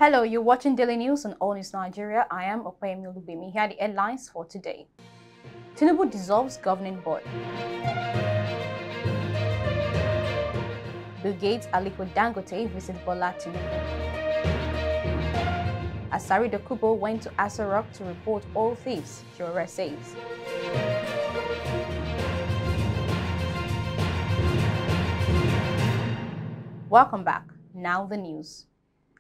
Hello, you're watching Daily News on All News Nigeria. I am Appoints. Here are the headlines for today. Tinubu dissolves governing board. Bill Gates, ALIKO, DANGOTE visit BOLA Tinubu. ASARI DOKUBO went to ASARI to report all thieves, SOWORE says. Welcome back. Now the news.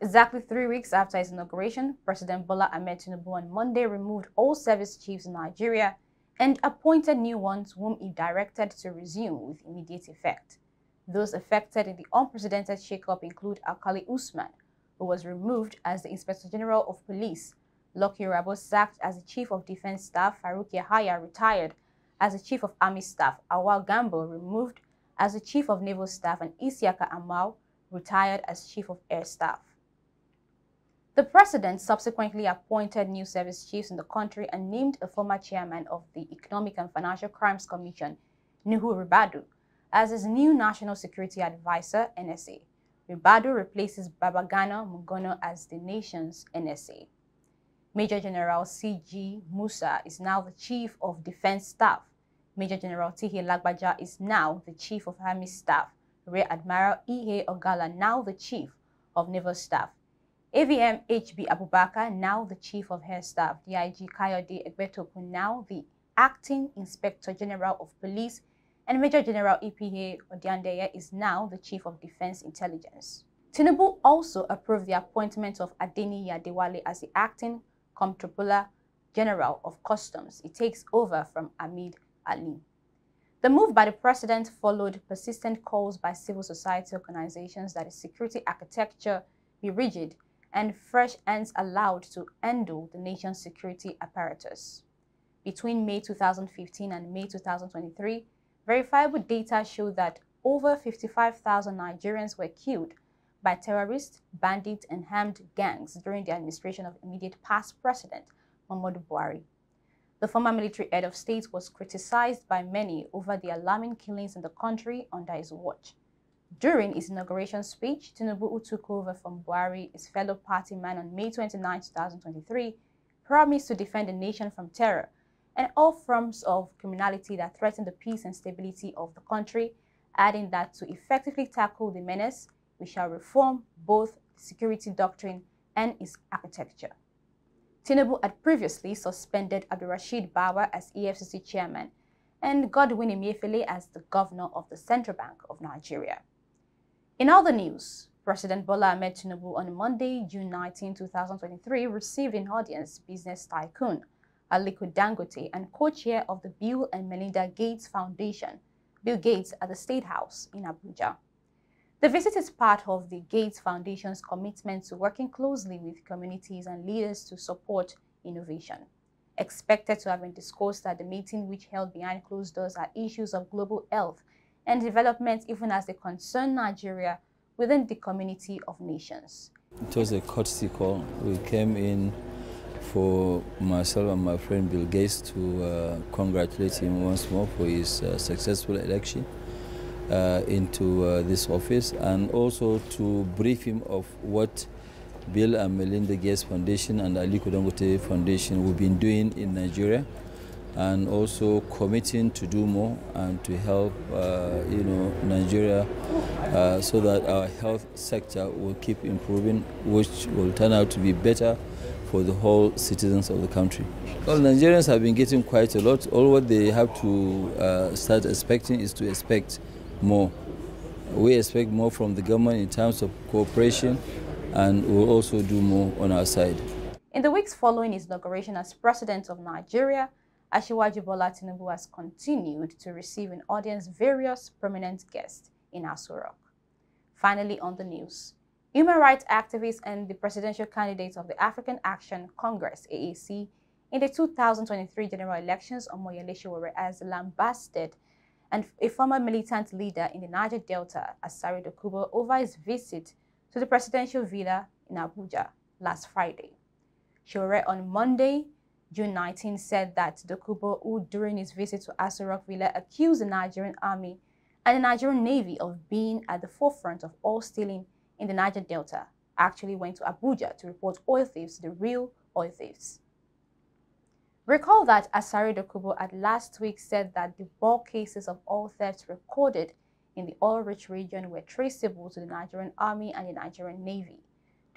Exactly 3 weeks after his inauguration, President Bola Ahmed Tinubu on Monday removed all service chiefs in Nigeria and appointed new ones whom he directed to resume with immediate effect. Those affected in the unprecedented shakeup include Alkali Usman, who was removed as the Inspector General of Police, Lucky Rabo sacked as the Chief of Defense Staff, Farouk Yahaya retired as the Chief of Army Staff, Awal Gambo removed as the Chief of Naval Staff, and Isiaka Amal retired as Chief of Air Staff. The president subsequently appointed new service chiefs in the country and named a former chairman of the Economic and Financial Crimes Commission, Nuhu Ribadu, as his new National Security Advisor, NSA. Ribadu replaces Babagana Mugono as the nation's NSA. Major General C.G. Musa is now the Chief of Defense Staff. Major General Tihe Lagbaja is now the Chief of Army Staff. Rear Admiral Ihe Ogala now the Chief of Naval Staff. AVM HB Abubakar, now the Chief of Air Staff, DIG Kayode Egbetoku, now the Acting Inspector General of Police, and Major General EPA Odiandeye is now the Chief of Defense Intelligence. Tinubu also approved the appointment of Adeni Yadewale as the Acting Comptroller General of Customs. He takes over from Hamid Ali. The move by the president followed persistent calls by civil society organizations that the security architecture be rigid and fresh hands allowed to handle the nation's security apparatus. Between May 2015 and May 2023, verifiable data showed that over 55,000 Nigerians were killed by terrorists, bandits, and armed gangs during the administration of immediate past President Muhammadu Buhari. The former military head of state was criticized by many over the alarming killings in the country under his watch. During his inauguration speech, Tinubu, who took over from Buhari, his fellow party man, on May 29, 2023, promised to defend the nation from terror and all forms of criminality that threaten the peace and stability of the country, adding that to effectively tackle the menace, we shall reform both the security doctrine and its architecture. Tinubu had previously suspended Abdulrasheed Bawa as EFCC chairman and Godwin Emefiele as the governor of the Central Bank of Nigeria. In other news, President Bola Ahmed Tinubu on Monday, June 19, 2023, received in audience business tycoon ALIKO Dangote and co-chair of the Bill and Melinda Gates Foundation, Bill Gates, at the State House in Abuja. The visit is part of the Gates Foundation's commitment to working closely with communities and leaders to support innovation. Expected to have been discussed at the meeting, which held behind closed doors, are issues of global health and development, even as they concern Nigeria within the community of nations. It was a courtesy call. We came in for myself and my friend Bill Gates to congratulate him once more for his successful election into this office, and also to brief him of what Bill and Melinda Gates Foundation and ALIKO Dangote Foundation we've been doing in Nigeria, and also committing to do more and to help Nigeria so that our health sector will keep improving, which will turn out to be better for the whole citizens of the country. Well, Nigerians have been getting quite a lot. All what they have to start expecting is to expect more. We expect more from the government in terms of cooperation, and we'll also do more on our side. In the weeks following his inauguration as President of Nigeria, Asiwaju Bola Tinubu has continued to receive in audience various prominent guests in Aso Rock. Finally, on the news, human rights activists and the presidential candidate of the African Action Congress, AAC, in the 2023 general elections, Omoyele Sowore, has lambasted and a former militant leader in the Niger Delta, ASARI DOKUBO, over his visit to the presidential villa in Abuja last Friday. Sowore on Monday, June 19, said that DOKUBO, who during his visit to Aso Rock Villa accused the Nigerian Army and the Nigerian Navy of being at the forefront of all stealing in the Niger Delta, actually went to Abuja to report oil thieves, the real oil thieves. Recall that ASARI DOKUBO at last week said that the bulk cases of oil thefts recorded in the oil-rich region were traceable to the Nigerian Army and the Nigerian Navy.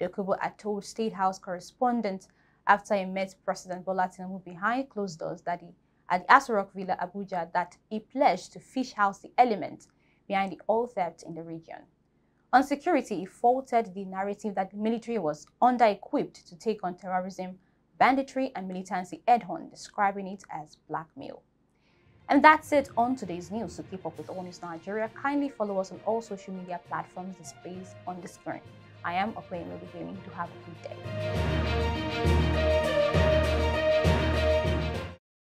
DOKUBO had told State House correspondents after he met President Bola Tinubu behind closed doors that at the ASARI Villa, Abuja, that he pledged to fish house the element behind the oil theft in the region. On security, he faulted the narrative that the military was under-equipped to take on terrorism, banditry, and militancy head-on, describing it as blackmail. And that's it on today's news. To keep up with all news Nigeria, kindly follow us on all social media platforms displayed on the screen. I am Appoints. Do have a good day.